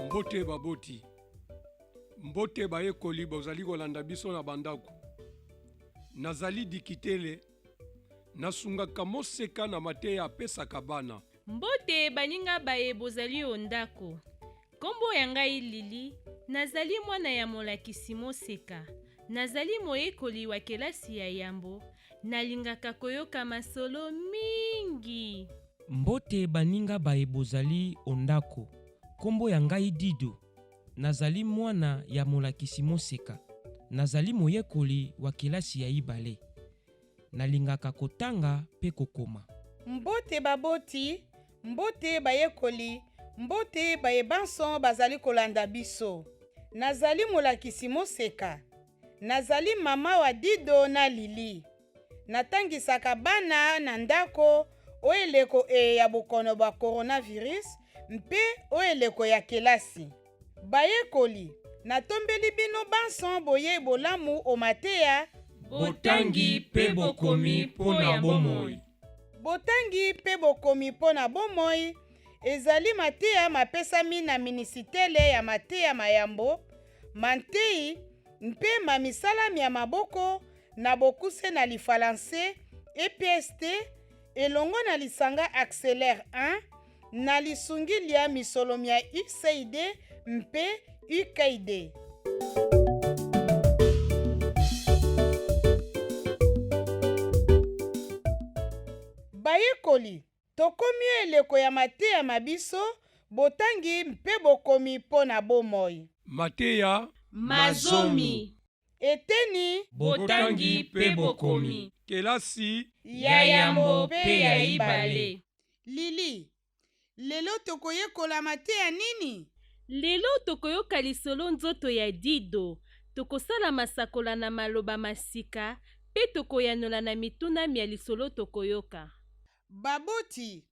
Mbote baboti, mbote bayekoli bozali kolanda biso na bandako. Nazali dikitele, nasungaka moseka na mateya apesaka bana. Mbote baninga baye bozali ondako. Kombo ya ngai Lili, nazali mwana ya molakisi moseka. Nazali moyekoli wa kelasi ya yambo, nalingaka koyoka masolo mingi. Mbote baninga baye bozali ondako. Kombo ya ngai Dido, nazali mwana ya molakisi moseka. Nazali moyekoli wa kelasi ya ibale. Nalingaka kotanga pe kokoma. Mbote baboti, mbote bayekoli, mbote bayebanso bazali kolanda biso. Nazali molakisi moseka. Nazali mama wa Dido na Lili. Natangisaka bana na ndako oeleko ya bokono ba coronavirus mpe oeleko ya kelasi. Bayekoli, natombeli bino banso boye bolamu o mateya. Botangi pe bokomi pona bomoi. Botangi pe bokomi pona bomoi. Ezali mateya mapesami na minisitele ya mateya mayambo, mantei mpe mamisalami ya maboko na bokuse na lifalanse, EPST, elongo na lisanga Accélère 1, na lisungili ya misolomi ya UCID mpe UKID. Bayekoli, tokomi eleko ya mateya mabiso, botangi mpe bokomi pona bomoi. Mateya Mazomi. Eteni Botangi pe bokomi. kelasi Ya yambo pe ya ibale. Lili, lelo tokoyekola mateya nini? Lelo tokoyoka lisolo nzoto ya Dido. Tokosala masakola na maloba masika pe tokoyanola na mitunami ya lisolo tokoyoka. Baboti,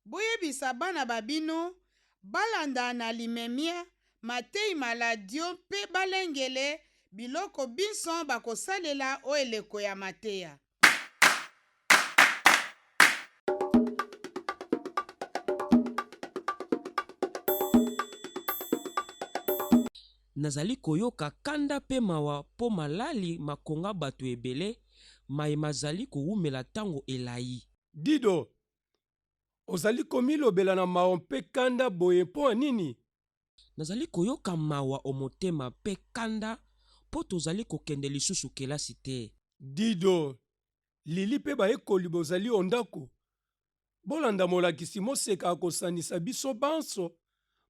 boyebisa bana babino, balanda na limemia, matei maladio mpe balengele, biloko binso bakosalela oeleko ya mateya. Nazali koyoka kanda pe mawa po malali makonga bato ebele, mai mazali kowumela tango elai. Dido, ozali komilobela na mawa mpe kanda boye mpo nini? Nazali koyoka mawa o motema pe kanda po tozali kokende lisusu kelasi te. Dido, Lili pe bayekoli bozali ondako. Bolanda molakisi moseka akosanisa biso banso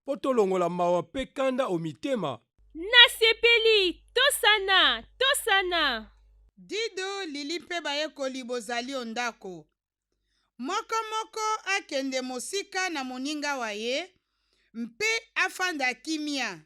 po tolongola mawa mpe kanda o mitema. Nasepeli, tosana, tosana. Dido, Lili mpe bayekoli bozali ondako. Moko akende mosika na moninga wa ye, mpe afanda kimia.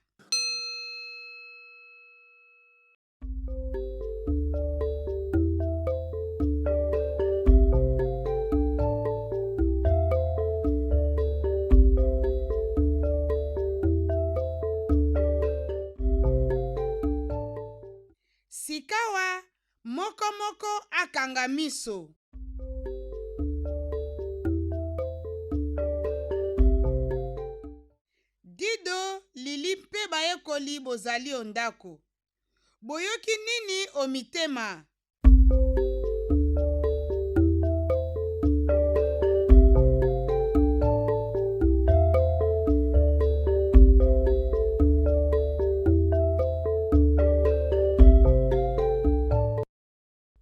Sikawa, moko akanga miso. Dido, Lili mpe bayekoli bozali ondako. Boyoki nini o mitema?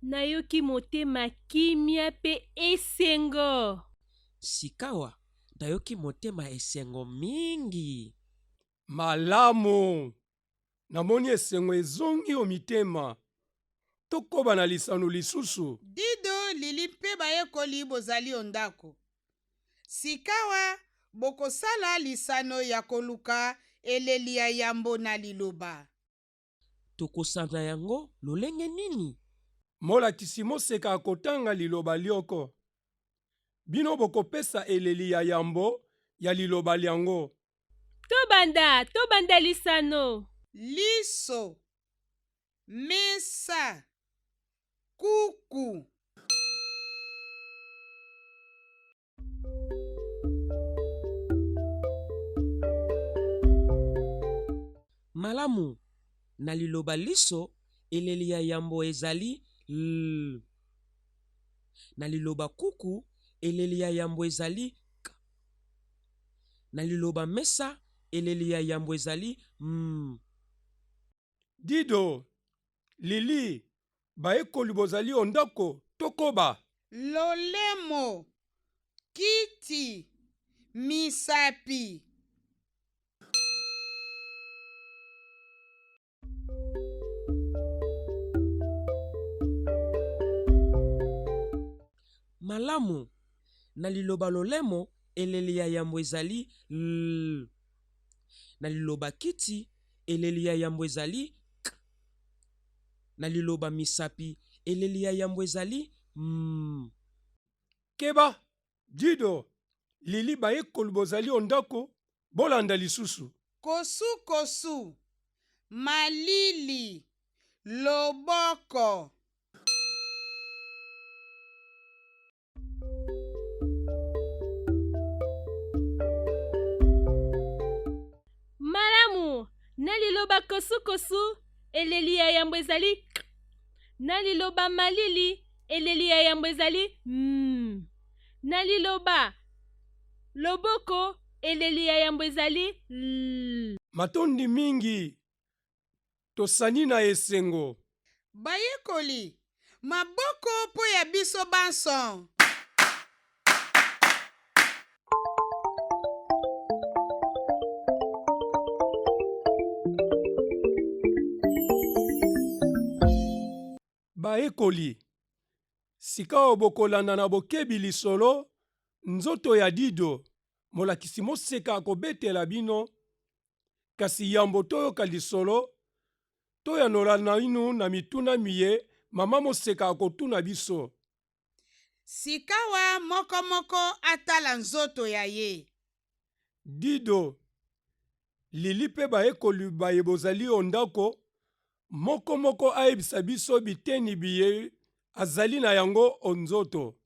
Nayoki motema kimia pe esengo. Sikawa, nayoki motema esengo mingi. Malamu, namoni esengo ezongi o mitema. Tokoba na lisano lisusu. Dido, Lili mpe bayekoli bozali ondako. Sikawa, bokosala lisano ya koluka eleli ya yambo na liloba. Tokosana yango lolenge nini? Molakisi moseka akotanga liloba lioko. Bino bokopesa eleli ya yambo ya liloba liango. Tobanda lisano. Liso. mesa, kuku. Malamu, na liloba liso eleli ya yambo ezali l. Na liloba kuku eleli ya yambo ezali k. Na liloba mesa eleli ya yambo ezali m. Dido, Lili, bayekoli bozali ondako tokoba. Lolemo, kiti, misapi. Malamu, na liloba lolemo eleli ya yambo ezali l. Na liloba kiti eleli ya yambo ezali k. Na liloba misapi eleli ya yambo ezali m. Keba, Dido, Lili bayekoli bozali ondako bolanda lisusu. Kosu, malili, loboko. Malamu, na liloba kosu eleli ya yambo ezali k. Na liloba malili eleli ya yambo ezali m. Na liloba loboko eleli ya yambo ezali l. Matondi mingi, tosani na esengo. Bayekoli, maboko po ya biso banso. Bayekoli, sika oyo bokolanda na bokebi lisolo, nzoto ya Dido, molakisi moseka akobetela bino, kasi yambo toyoka lisolo, toyanola na inu na mituna miye, mama moseka akotuna biso. Sikawa moko atala nzoto ya ye. Dido, Lili pe bayekoli baye bozali ondako, moko ayebisa biso biteni biye azali na yango onzoto.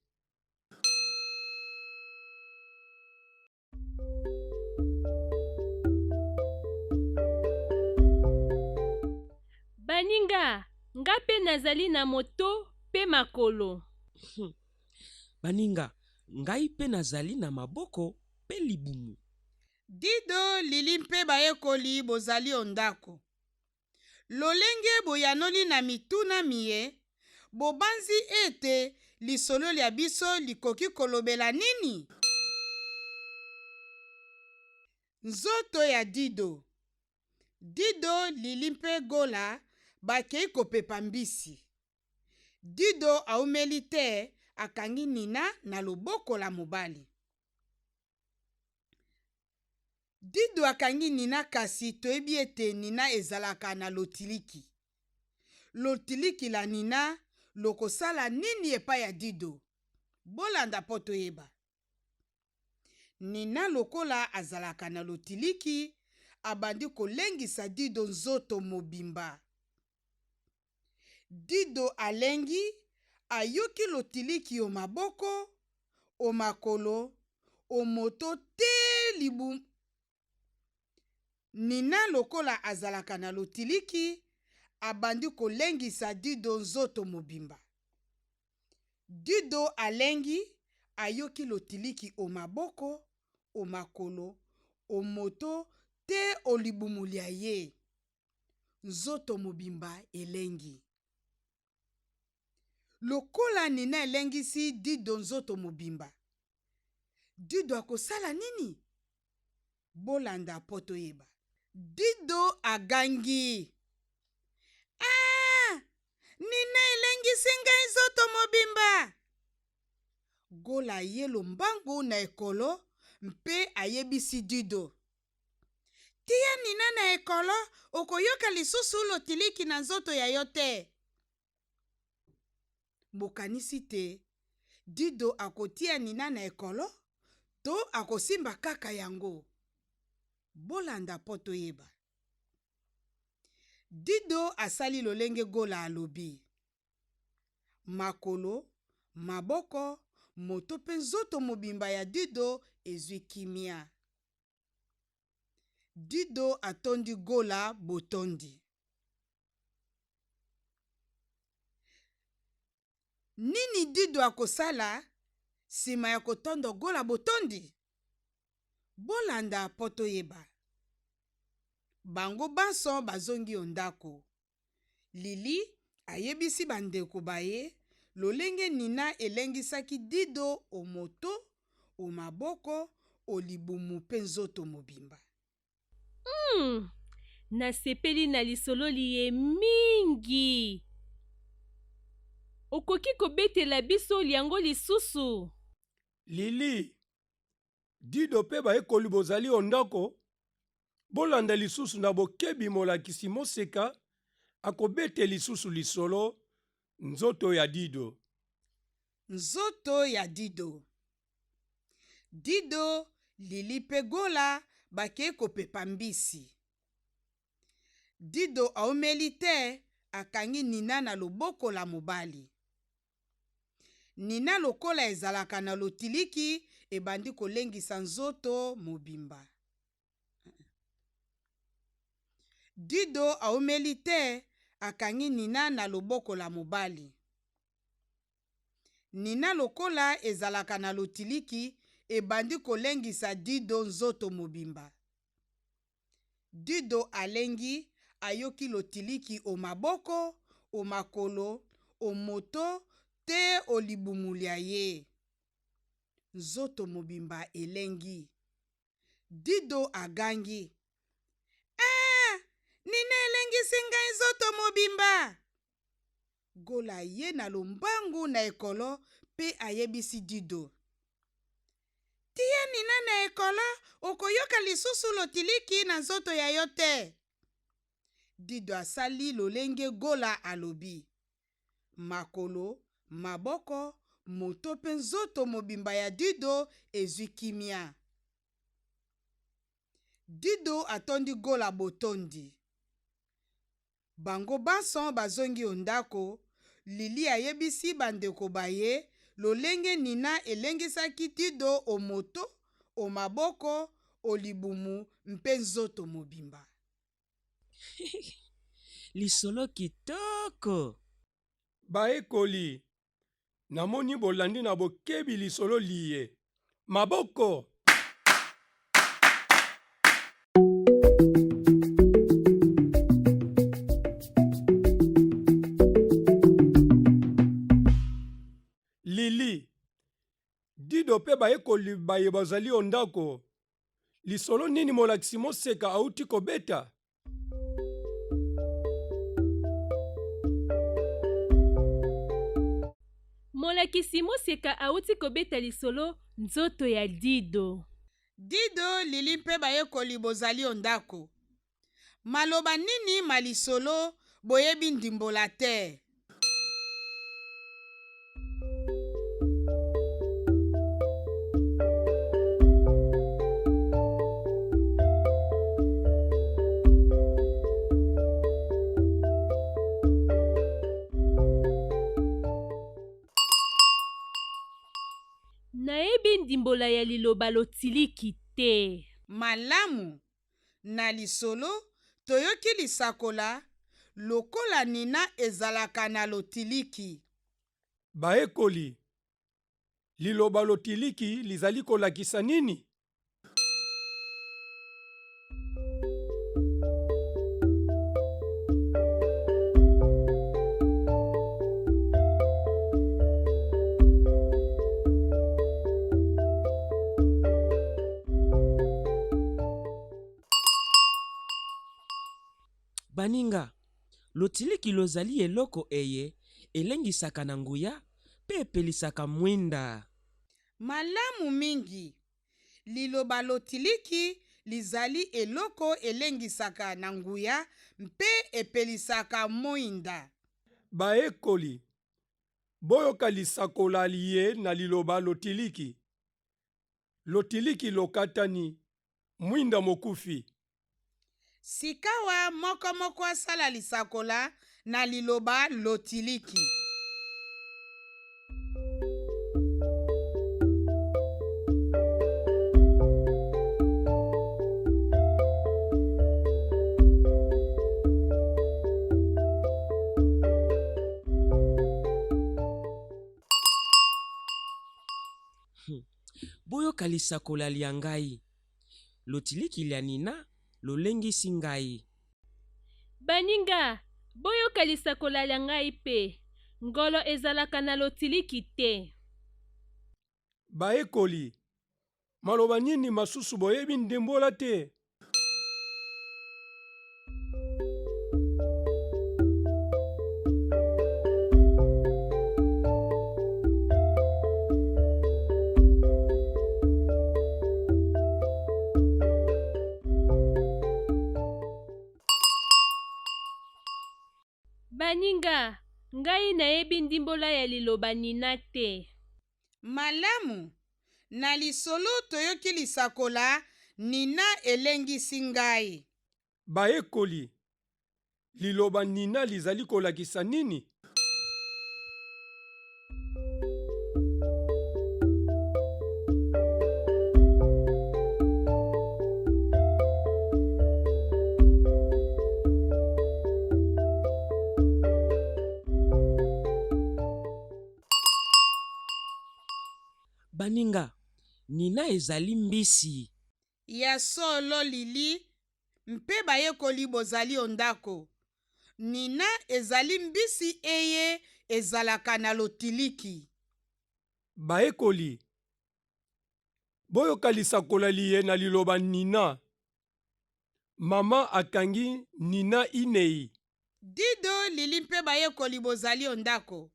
Baninga, nga pe nazali na moto pe makolo. Baninga, ngai pe nazali na maboko pe libumu. Dido, Lili mpe bayekoli bozali ondako. Lolenge boyanoli na mituna miye, bobanzi ete lisolo lya biso likoki kolobela nini? Nzoto ya Dido. Dido, Lili mpe Gola bakei kopepa mbisi. Dido aumeli te akangi Nina na loboko la mobali. Dido akangi Nina kasi toyebi ete Nina ezalaka na lotiliki. Lotiliki la Nina lokosala nini epai ya Dido? Bolanda po toyeba. Nina lokola azalaka na lotiliki, abandi kolengisa Dido nzoto mobimba. Dido alengi, ayoki lotiliki o maboko, o makolo, o moto te libu. Nina lokola azalaka na lotiliki, abandi kolengisa Dido nzoto mobimba. Dido alengi, ayoki lotiliki o maboko, o makolo, o moto te o libumu lia ye. Nzoto mobimba elengi. Lokola Nina elengisi Dido nzoto mobimba, Dido akosala nini? Bolanda po toyeba. Dido agangi. Nina elengisi ngai nzoto mobimba. Gola ye lombangu na ekolo mpe ayebisi Dido. Tia Nina na ekolo, okoyoka lisusu lotiliki na nzoto ya yo te. Bokanisi te, Dido akotia Nina na ekolo, to akosimba kaka yango. Bolanda po toyeba. Dido asali lolenge gola alobi. Makolo, maboko, moto mpe nzoto mobimba ya Dido ezwi kimia. Dido atondi gola botondi. Nini Dido akosala nsima ya kotondo gola botondi? Bolanda po toyeba. Bango banso bazongi ondako. Lili ayebisi bandeko baye lolenge Nina elengisaki Dido omoto, omaboko, olibumu mpe nzoto mobimba. Nasepeli na lisolo liye mingi. Okoki kobetela biso liango lisusu. Lili, Dido mpe bayekoli bozali ondako, bolanda lisusu na bokebi molakisi moseka akobete lisusu lisolo nzoto ya Dido. Nzoto ya Dido. Dido, Lili mpe gola bakei kopepa mbisi. Dido aomeli te akangi Nina na loboko la mobali. Nina lokola ezalaka na lotiliki ebandi kolengisa nzoto mobimba. Dido aomeli te akangi Nina na loboko la mobali. Nina lokola ezalaka na lotiliki ebandi kolengisa Dido nzoto mobimba. Dido alengi ayoki lotiliki o maboko, o makolo, o moto te olibumu lia ye. Nzoto mobimba elengi. Dido agangi. Nina elengisi ngai nzoto mobimba. Gola ye na lombangu na ekolo pe ayebisi Dido. Tia Nina na ekolo okoyoka lisusu lotiliki na nzoto ya yo te. Dido asali lolenge gola alobi. Makolo, maboko, moto mpe nzoto mobimba ya Dido ezwi kimia. Dido atondi gola botondi. Bango banso bazongi ondako. Lili ayebisi bandeko baye lolenge Nina elengisaki Dido omoto, omaboko, olibumu mpe nzoto mobimba. Lisolo kitoko. Bayekoli, namoni bolandi na bokebi lisolo liye. Maboko! Lili, Dido mpe bayekoli baye bazali ondako. Lisolo nini molakisi moseka auti kobeta? Molakisi moseka auti kobeta lisolo nzoto ya Dido. Dido, Lili mpe bayekoli bozali ondako. Maloba nini malisolo boyebi ndimbola te? Nayebi ndimbola ya liloba lotiliki te. Malamu. Na lisolo toyoki lisakola lokola Nina ezalaka na lotiliki. Bayekoli, liloba lotiliki lizali kolakisa nini? Baninga, lotiliki lozali eloko eye elengisaka na nguya pe epelisaka mwinda. Malamu mingi. Liloba lotiliki lizali eloko elengisaka na nguya mpe epelisaka mwinda. Bayekoli, boyoka lisakola liye na liloba lotiliki. Lotiliki lokatani, mwinda mokufi. sikawa moko asala lisakola na liloba lotiliki. boyoka lisakola lia ngai lotiliki lia nina lolengisi ngai. Baninga, boyoka lisakola lia ngai pe ngolo ezalaka na lotiliki te. Baekoli, maloba nini masusu boyebi ndimbola te? Baninga, ngai nayebi ndimbola ya liloba nina te. Malamu, na lisolo toyoki lisakola nina elengisi ngai. Baekoli, liloba nina lizali kolakisa nini? Baninga, nina ezali mbisi. Ya solo Lili, mpe bayekoli bozali ondako. Nina ezali mbisi eye ezalaka na lotiliki. Baekoli, boyoka lisakola liye na liloba nina. Mama akangi nina inei. Dido Lili mpe bayekoli bozali ondako.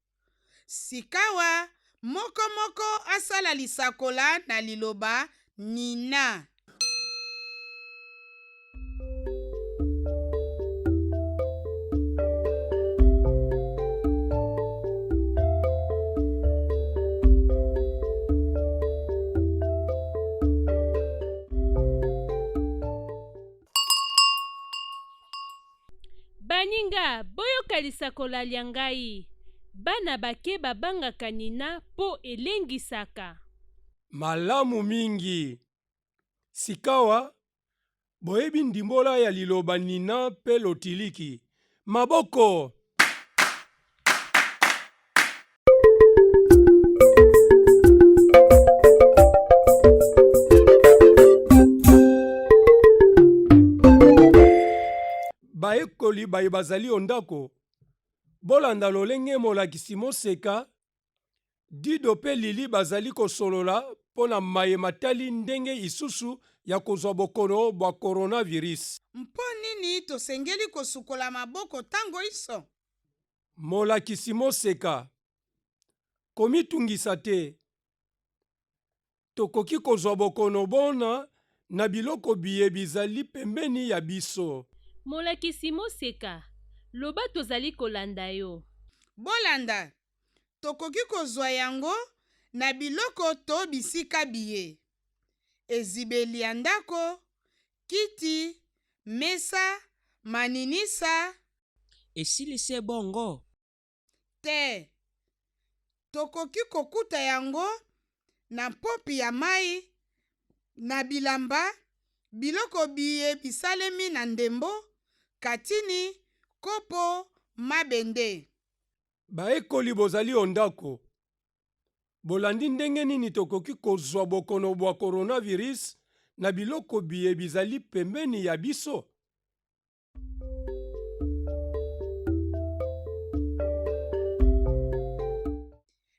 Sikawa moko asala lisakola na liloba nina. Baninga, boyoka lisakola lia ngai. Bana bake babangaka nina po elengisaka. Malamu mingi. Sikawa, boyebi ndimbola ya liloba nina pe lotiliki. Maboko! Baekoli baye bazali ondako. Bolanda lolenge molakisi Moseka, Dido pe Lili bazali kosolola pona maye matali ndenge isusu ya kozwa bokono bwa coronavirus. Mpo nini tosengeli kosukola maboko tango iso? Molakisi Moseka, komitungisa te. Tokoki kozwa bokono bona na biloko biye bizali pembeni ya biso. Molakisi Moseka, loba tozali kolanda yo. Bolanda, tokoki kozwa yango na biloko to bisika biye. Ezibeli ya ndako, kiti, mesa, maninisa. Esilise bongo. Te, tokoki kokuta yango na popi ya mai, na bilamba, biloko biye bisalemi na ndembo, katini, kopo, mabende. Baekoli bozali ondako. Bolandi ndenge nini tokoki kozwa bokono bwa coronavirus na biloko biye bizali pembeni ya biso?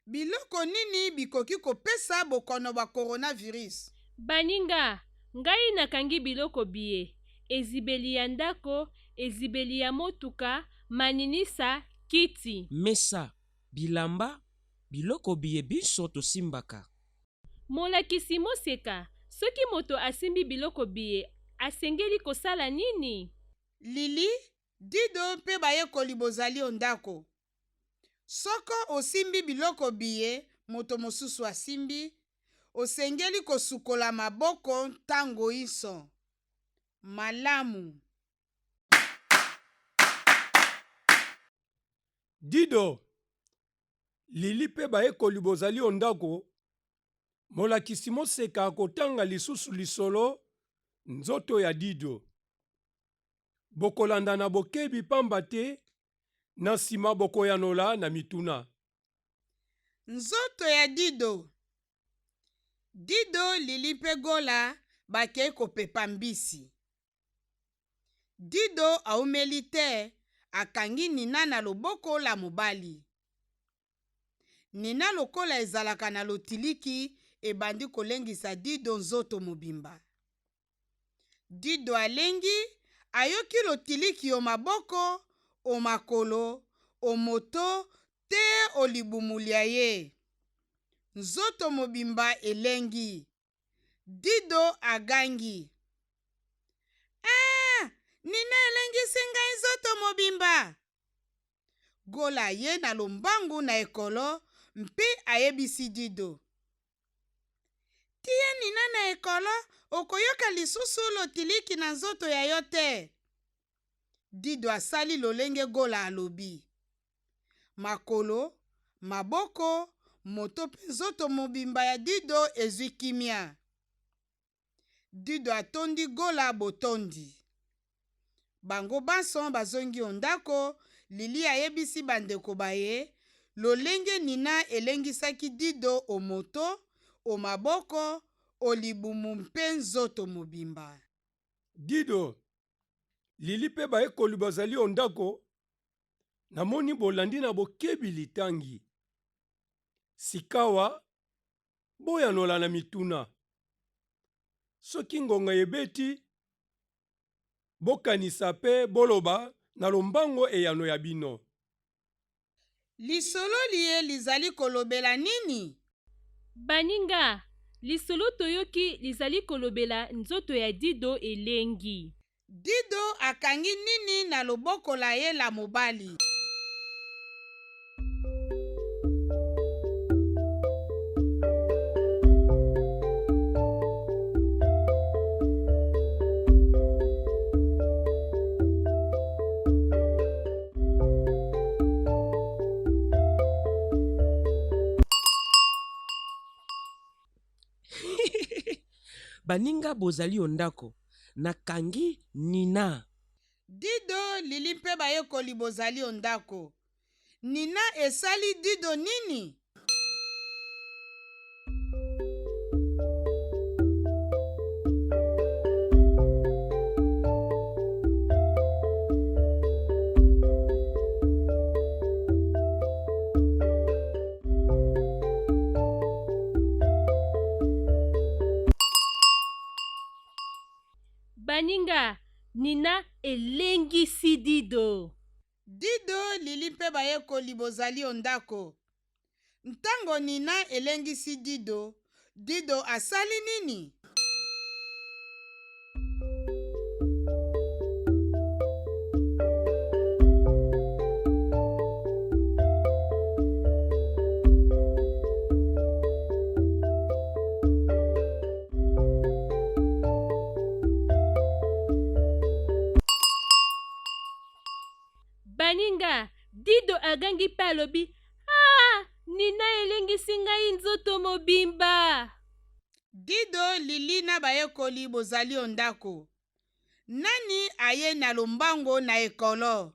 Biloko nini bikoki kopesa bokono bwa coronavirus? Baninga, ngai nakangi biloko biye. Ezibeli ya ndako, ezibeli ya motuka, maninisa, kiti. Mesa, bilamba, biloko biye biso tosimbaka. Molakisi Moseka, soki moto asimbi biloko biye, asengeli kosala nini? Lili, Dido mpe bayekoli bozali ondako. Soko osimbi biloko biye, moto mosusu asimbi, osengeli kosukola maboko tango iso. Malamu. Dido, Lili mpe bayekoli bozali o ndako, molakisi Moseka akotanga lisusu lisolo nzoto ya Dido. Bokolanda na bokebi pamba te, na nsima bokoyanola na mituna. Nzoto ya Dido. Dido, Lili mpe Gola bakei kopepa mbisi. Dido aumeli te, akangi Nina na loboko la mobali. Nina lokola ezalaka na lotiliki ebandi kolengisa Dido nzoto mobimba. Dido alengi, ayoki lotiliki o maboko, o makolo, o moto te o libumuli ya ye. Nzoto mobimba elengi. Dido agangi, Nina elengisi ngai nzoto mobimba. Gola ye na lombangu na ekolo mpe ayebisi Dido, tia Nina na ekolo, okoyoka lisusu lotiliki na nzoto ya yo te. Dido asali lolenge Gola alobi. Makolo, maboko, moto mpe nzoto mobimba ya Dido ezwi kimia. Dido atondi Gola botondi. Bango banso bazongi o ndako. Lili ayebisi bandeko baye lolenge Nina elengisaki Dido o moto, o maboko, o libumu mpe nzoto mobimba. Dido, Lili mpe bayekoli bazali o ndako, namoni bolandi na bokebi litangi. Sikawa, boyanola na mituna. Soki ngonga ebeti, bokanisa mpe boloba na lombango eyano ya bino. Lisolo liye lizali kolobela nini? Baninga, lisolo toyoki lizali kolobela nzoto ya Dido elengi. Dido akangi nini na loboko la ye la mobali. Baninga bozali o ndako, nakangi Nina. Dido, Lili mpe bayekoli bozali o ndako. Nina esali Dido nini? Baninga, Nina elengisi Dido. Dido, Lili mpe bayekoli bozali o ndako. Ntango Nina elengisi Dido, Dido asali nini? Baninga, Dido agangi pe alobi, Nina elengisi ngai nzoto mobimba. Dido, Lili na bayekoli bozali o ndako. Nani aye na lombango na ekolo?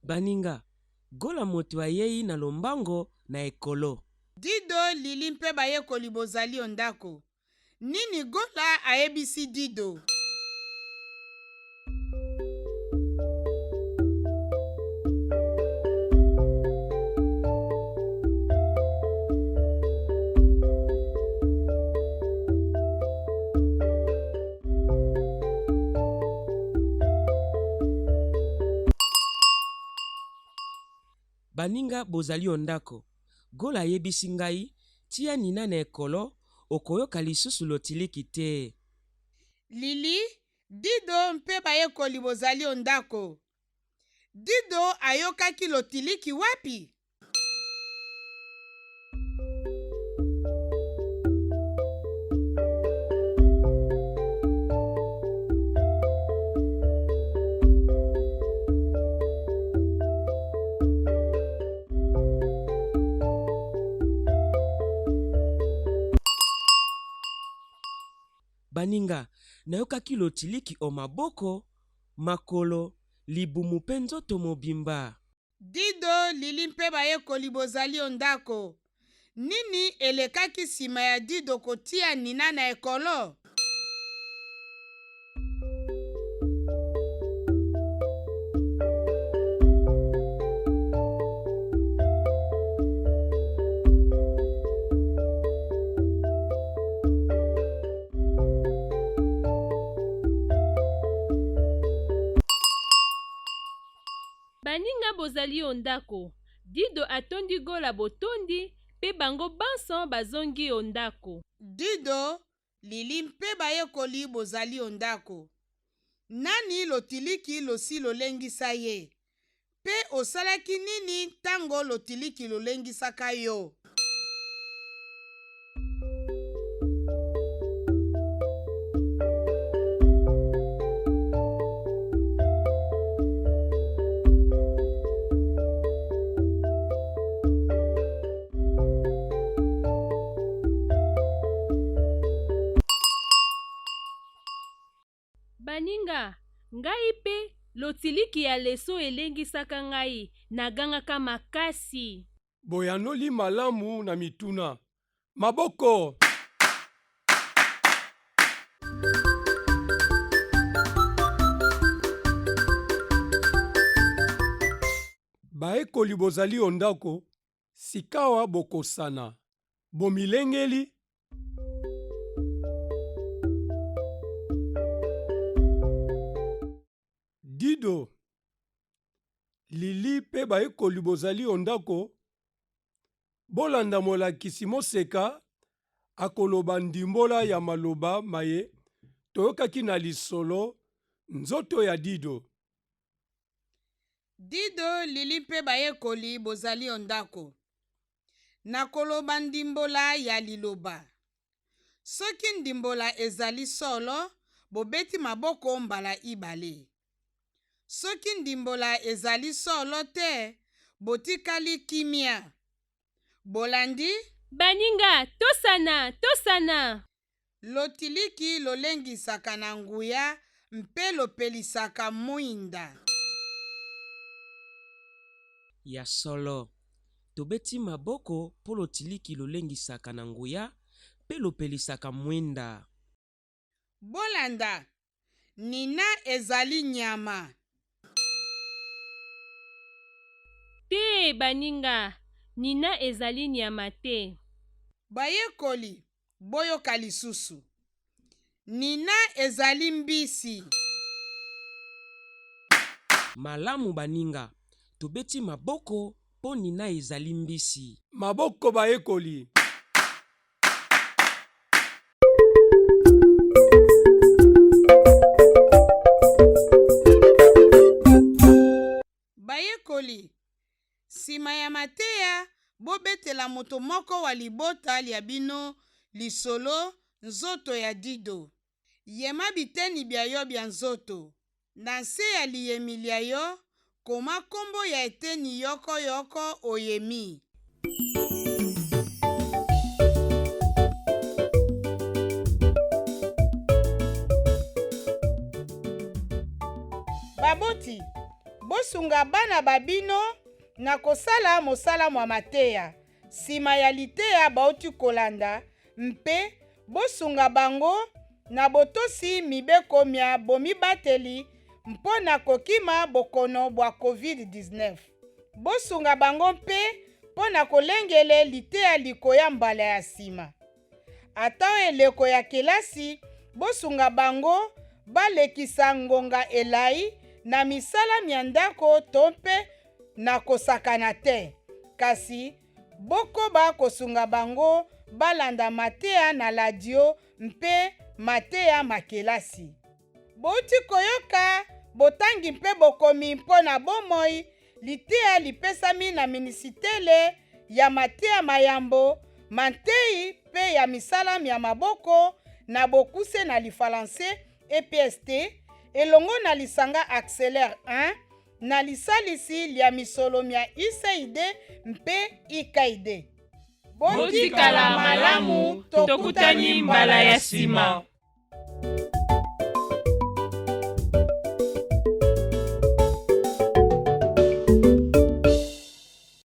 Baninga, Gola moto ayei na lombango na ekolo. Dido, Lili mpe bayekoli bozali o ndako. Nini Gola ayebisi Dido? Baninga bozali o ndako, Gola ayebisi ngai, tia Nina na ekolo, okoyoka lisusu lotiliki te. Lili, Dido mpe bayekoli bozali ondako. Dido ayokaki lotiliki wapi? Baninga, nayokaki lotiliki o maboko, makolo, libumu mpe nzoto mobimba. Dido, Lili mpe bayekoli bozali ondako. Nini elekaki nsima ya Dido kotia Nina na ekolo? Baninga bozali ondako. Dido atondi gola botondi mpe bango banso bazongi ondako. Dido, Lili mpe bayekoli bozali ondako. Nani lotiliki losi lolengisa ye? Mpe osalaki nini ntango lotiliki lolengisaka yo? Baninga, ngai pe lotiliki ya leso elengisaka ngai nagangaka makasi. Boyanoli malamu na mituna. Maboko! Baekoli bozali ondako, sikawa bokosana. Bomilengeli. Dido, Lili mpe baekoli bozali ondako, bolanda molakisi Moseka akoloba ndimbola ya maloba maye toyokaki na lisolo nzoto ya Dido. Dido, Lili mpe bayekoli bozali ondako. Nakoloba ndimbola ya liloba. Soki ndimbola ezali solo, bobeti maboko mbala ibale. Soki ndimbola ezali solo te, botikali kimia. Bolandi? Baninga, tosana, tosana! Lotiliki lolengisaka na nguya mpe lopelisaka mwinda. Ya solo, tobeti maboko po lotiliki lolengisaka na nguya mpe lopelisaka mwinda. Bolanda, Nina ezali nyama. Te baninga, Nina ezali nyama te. Bayekoli, boyoka lisusu. Nina ezali mbisi. Malamu baninga, tobeti maboko po Nina ezali mbisi. Maboko baekoli. Bayekoli, nsima ya mateya, bobetela moto moko wa libota lya bino lisolo nzoto ya Dido. Yema biteni bya yo bya nzoto. Na nse ya liyemi lya yo, koma kombo ya eteni yoko yoko oyemi. Baboti, bosunga bana babino na kosala mosala mwa mateya. Nsima ya liteya bauti kolanda, mpe bosunga bango na botosi mibeko mia bomibateli mpo na kokima bokono bwa COVID-19. Bosunga bango mpe mpo na kolengele liteya likoya mbala ya nsima. Ata eleko ya kelasi, bosunga bango balekisa ngonga elai na misala mya ndako to mpe na kosakana te. Kasi bokoba kosunga bango balanda mateya na ladio mpe mateya makelasi. bouti koyoka botangi mpe bokomi mpo na bomoi liteya lipesami na minisitele ya mateya mayambo matei mpe ya misala ya maboko na bokuse na lifalanse EPST elongo na lisanga accélère 1 na lisalisi lya misolo mya USAID mpe IKAID. Botikala malamu tokutani mbala ya nsima.